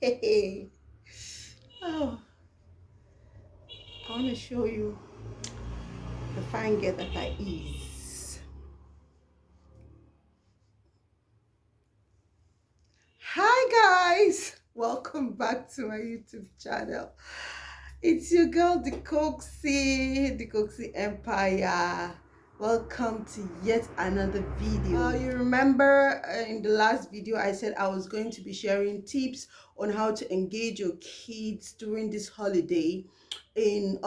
Hey, oh, I want to show you the fine girl that I is. Hi guys, welcome back to my YouTube channel. It's your girl, the Coxie Empire. Welcome to yet another video. You remember in the last video I said I was going to be sharing tips on how to engage your kids during this holiday in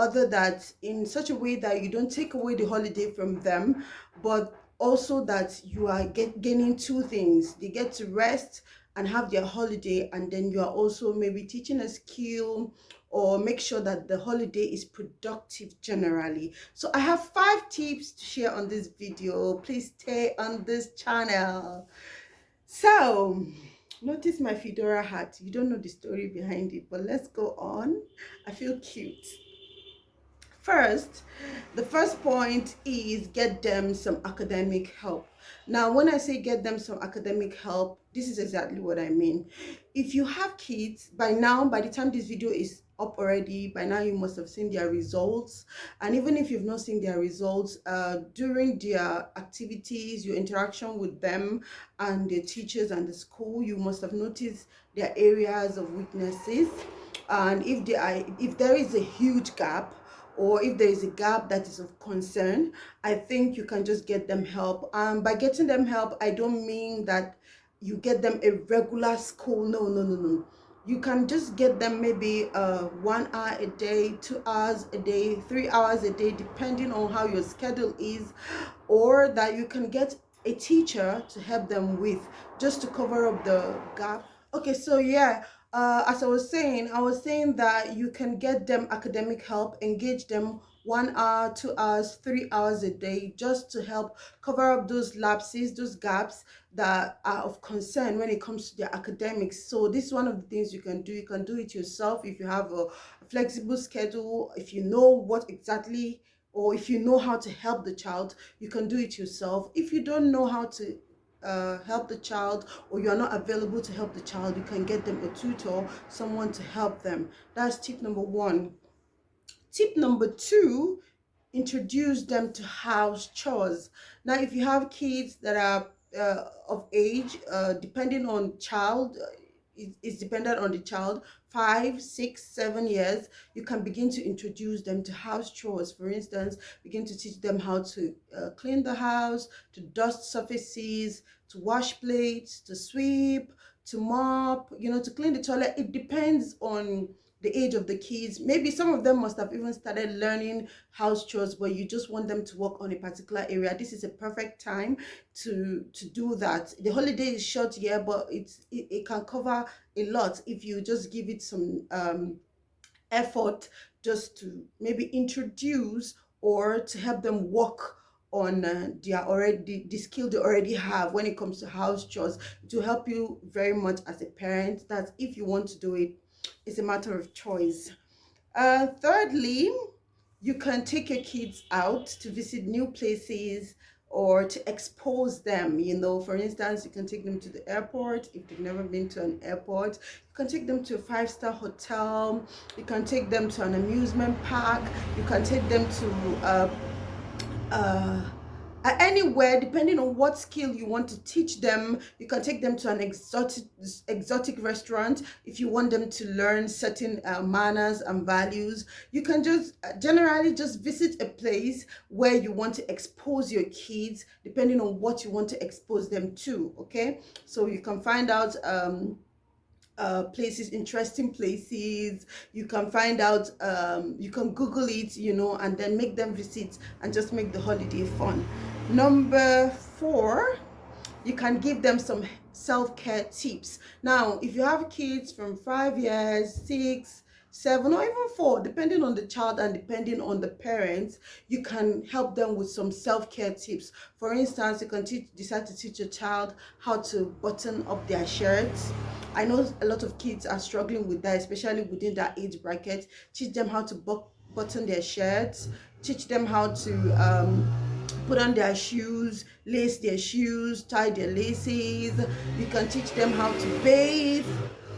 such a way that you don't take away the holiday from them, but also that you are gaining two things. They get to rest and have their holiday, and then you are also maybe teaching a skill or make sure that the holiday is productive generally. So I have 5 tips to share on this video. Please stay on this channel. So notice my fedora hat. You don't know the story behind it, but let's go on. I feel cute. First, the first point is get them some academic help. Now, when I say get them some academic help, this is exactly what I mean. If you have kids, by now, by the time this video is up already, by now you must have seen their results. And even if you've not seen their results, during their activities, your interaction with them and their teachers and the school, you must have noticed their areas of weaknesses. And if there is a huge gap, or if there is a gap that is of concern, I think you can just get them help. By getting them help, I don't mean that you get them a regular school. No, no, no, no. You can just get them maybe 1 hour a day, 2 hours a day, 3 hours a day, depending on how your schedule is, or that you can get a teacher to help them with, just to cover up the gap. Okay, so yeah, as I was saying that you can get them academic help, engage them 1 hour, 2 hours, 3 hours a day, just to help cover up those lapses, those gaps that are of concern when it comes to their academics. So this is one of the things you can do. You can do it yourself if you have a flexible schedule, if you know what exactly, or if you know how to help the child, you can do it yourself. If you don't know how to help the child, or you are not available to help the child, you can get them a tutor, someone to help them. That's tip number 1. Tip number 2, introduce them to house chores. Now, if you have kids that are of age, depending on child, it's dependent on the child, 5, 6, 7 years, you can begin to introduce them to house chores. For instance, begin to teach them how to clean the house, to dust surfaces, to wash plates, to sweep, to mop, to clean the toilet. It depends on the age of the kids. Maybe some of them must have even started learning house chores, but you just want them to work on a particular area. This is a perfect time to do that. The holiday is short, yeah, but it can cover a lot if you just give it some effort, just to maybe introduce or to help them work on the skill they already have when it comes to house chores. To help you very much as a parent, that if you want to do it, it's a matter of choice. Thirdly, you can take your kids out to visit new places or to expose them. For instance, you can take them to the airport if they've never been to an airport. You can take them to a 5-star hotel. You can take them to an amusement park. You can take them to uh, anywhere, depending on what skill you want to teach them. You can take them to an exotic restaurant if you want them to learn certain manners and values. You can just generally just visit a place where you want to expose your kids, depending on what you want to expose them to. Okay, so you can find out places, interesting places. You can find out, you can Google it, and then make them visit and just make the holiday fun. Number 4, you can give them some self-care tips. Now, if you have kids from 5 years, 6, 7, or even 4, depending on the child and depending on the parents, you can help them with some self-care tips. For instance, you can decide to teach your child how to button up their shirts. I know a lot of kids are struggling with that, especially within that age bracket. Teach them how to button their shirts. Teach them how to put on their shoes, lace their shoes, tie their laces. You can teach them how to bathe.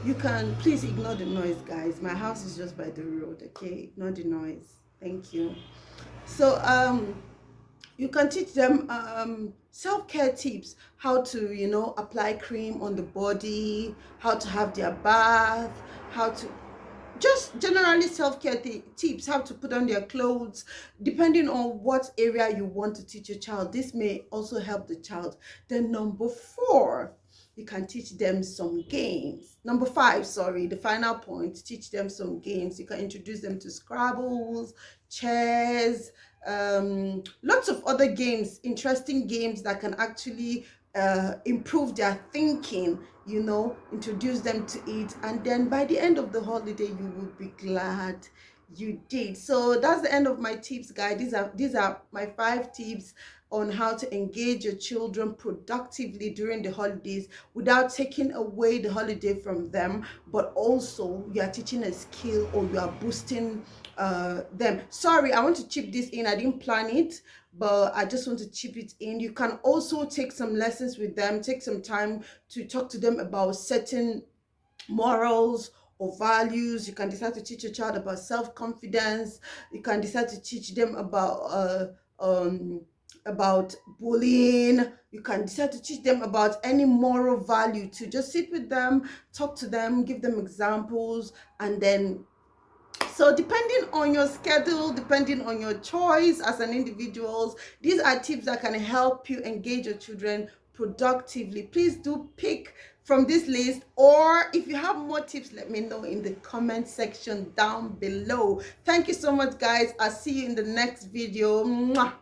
You can please ignore the noise, guys. My house is just by the road. Okay, ignore the noise. Thank you. So you can teach them self-care tips, how to, you know, apply cream on the body, how to have their bath, how to just generally self-care tips, how to put on their clothes, depending on what area you want to teach your child. This may also help the child. Then number four, you can teach them some games. Number five, sorry, the final point, teach them some games. You can introduce them to Scrabbles, chess, lots of other games, interesting games that can actually improve their thinking, you know, introduce them to it. And then by the end of the holiday, you will be glad you did. So that's the end of my tips, guys. These are my 5 tips on how to engage your children productively during the holidays without taking away the holiday from them, but also you are teaching a skill or you are boosting them. Sorry, I want to chip this in. I didn't plan it, but I just want to chip it in. You can also take some lessons with them, take some time to talk to them about certain morals or values. You can decide to teach your child about self-confidence. You can decide to teach them about bullying. You can decide to teach them about any moral value. To just sit with them, talk to them, give them examples, and then so depending on your schedule, depending on your choice as an individual, these are tips that can help you engage your children productively. Please do pick from this list, or if you have more tips, let me know in the comment section down below. Thank you so much, guys. I'll see you in the next video. Mwah.